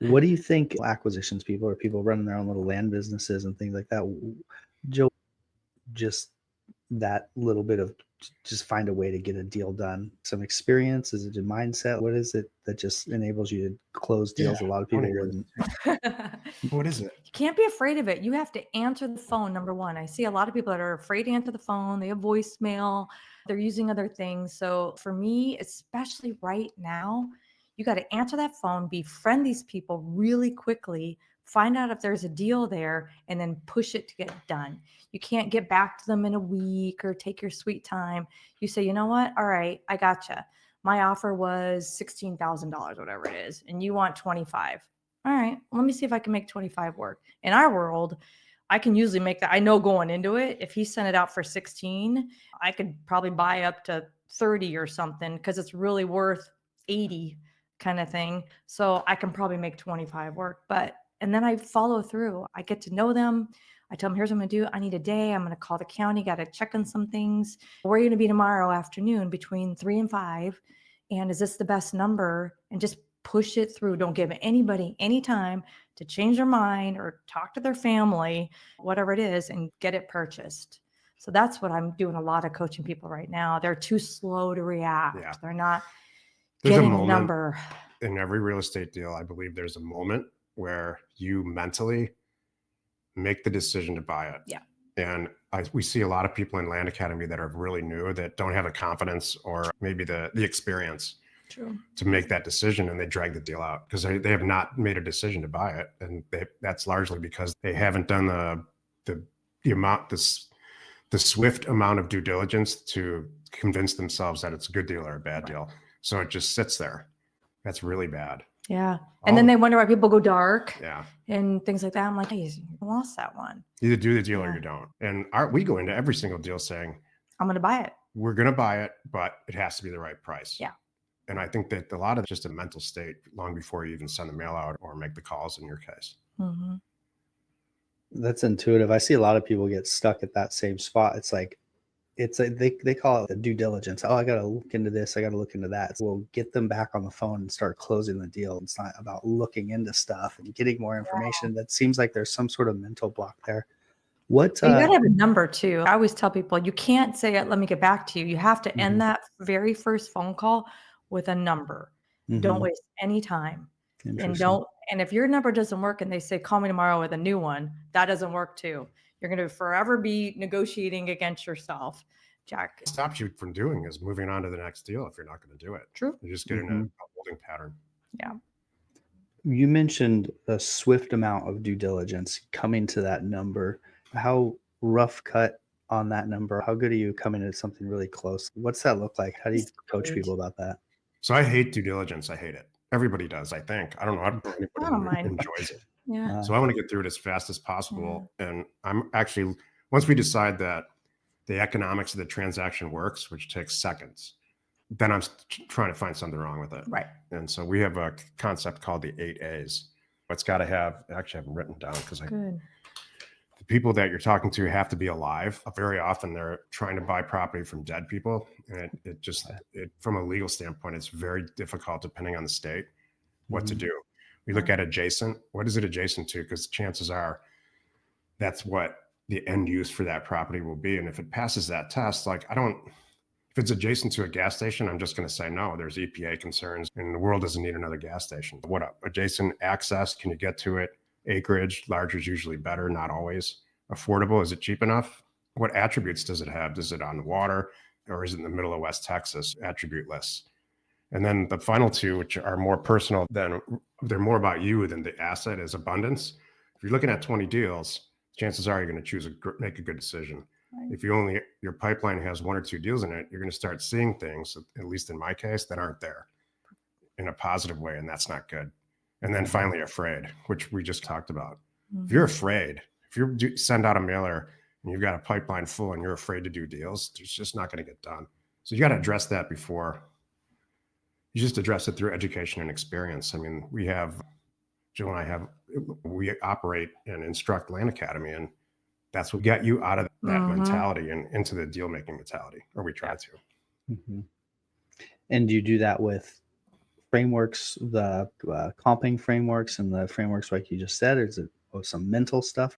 What do you think acquisitions people or people running their own little land businesses and things like that, Joe, just that little bit of just find a way to get a deal done? Some experience? Is it a mindset? What is it that just enables you to close Yeah, deals a lot of I people wanna hear wouldn't? what is it? You can't be afraid of it. You have to answer the phone, number one. I see a lot of people that are afraid to answer the phone. They have voicemail. They're using other things. So for me, especially right now, you got to answer that phone, befriend these people really quickly, find out if there's a deal there, and then push it to get done. You can't get back to them in a week or take your sweet time. You say, you know what? All right, I gotcha. My offer was $16,000, whatever it is, and you want 25. All right, let me see if I can make 25 work. In our world, I can usually make that. I know going into it, if he sent it out for 16, I could probably buy up to 30 or something because it's really worth 80 kind of thing. So I can probably make 25 work. And then I follow through. I get to know them. I tell them, here's what I'm going to do. I need a day. I'm going to call the county, got to check on some things. Where are you going to be tomorrow afternoon between 3 and 5? And is this the best number? And just push it through. Don't give anybody any time to change their mind or talk to their family, whatever it is, and get it purchased. So that's what I'm doing a lot of coaching people right now. They're too slow to react. Yeah. They're not There's a getting the moment number. in every real estate deal. I believe there's a moment where you mentally make the decision to buy it. Yeah. And we see a lot of people in Land Academy that are really new that don't have the confidence or maybe the experience True. to make that decision, and they drag the deal out because they have not made a decision to buy it, and that's largely because they haven't done the swift amount of due diligence to convince themselves that it's a good deal or a bad deal. So it just sits there. That's really bad. Yeah. And then they wonder why people go dark. Yeah. And things like that. I'm like, hey, you lost that one. Either do the deal or you don't. And we go into every single deal saying, I'm going to buy it. We're going to buy it, but it has to be the right price. Yeah. And I think that a lot of just a mental state long before you even send the mail out or make the calls in your case. Mm-hmm. That's intuitive. I see a lot of people get stuck at that same spot. It's like they call it the due diligence. Oh, I got to look into this. I got to look into that. So we'll get them back on the phone and start closing the deal. It's not about looking into stuff and getting more information. That seems like there's some sort of mental block there. What you gotta have a number too. I always tell people you can't say, let me get back to you. You have to end that very first phone call with a number. Don't waste any time. And if your number doesn't work and they say, call me tomorrow with a new one, that doesn't work too. You're going to forever be negotiating against yourself, Jack. What stops you from doing is moving on to the next deal if you're not going to do it. True. You just get in a holding pattern. Yeah. You mentioned a swift amount of due diligence coming to that number. How rough cut on that number? How good are you coming to something really close? What's that look like? How do you coach people about that? So I hate due diligence. I hate it. Everybody does, I think. I don't know. Anybody enjoys it. Yeah. So I want to get through it as fast as possible. Yeah. And I'm actually, once we decide that the economics of the transaction works, which takes seconds, then I'm trying to find something wrong with it. Right. And so we have a concept called the 8 A's. It's got to have, actually I have them written down because the people that you're talking to have to be alive. Very often they're trying to buy property from dead people. And it from a legal standpoint, it's very difficult depending on the state, what to do. We look at adjacent. What is it adjacent to? Because chances are that's what the end use for that property will be. And if it passes that test, if it's adjacent to a gas station, I'm just going to say, no, there's EPA concerns and the world doesn't need another gas station. What up? Adjacent access, can you get to it? Acreage, larger is usually better, not always. Affordable, is it cheap enough? What attributes does it have? Is it on the water or is it in the middle of West Texas? Attribute lists. And then the final two, which are more personal, they're more about you than the asset, is abundance. If you're looking at 20 deals, chances are you're going to make a good decision. Right. If your pipeline has 1 or 2 deals in it, you're going to start seeing things, at least in my case, that aren't there in a positive way, and that's not good. And then finally, afraid, which we just talked about. If you're afraid, if you send out a mailer and you've got a pipeline full and you're afraid to do deals, it's just not going to get done. So you got to address that before. You just address it through education and experience. I mean, Jill and I we operate and instruct Land Academy, and that's what got you out of that mentality and into the deal-making mentality, or we try to. And do you do that with frameworks, the comping frameworks and the frameworks like you just said? Or is it some mental stuff?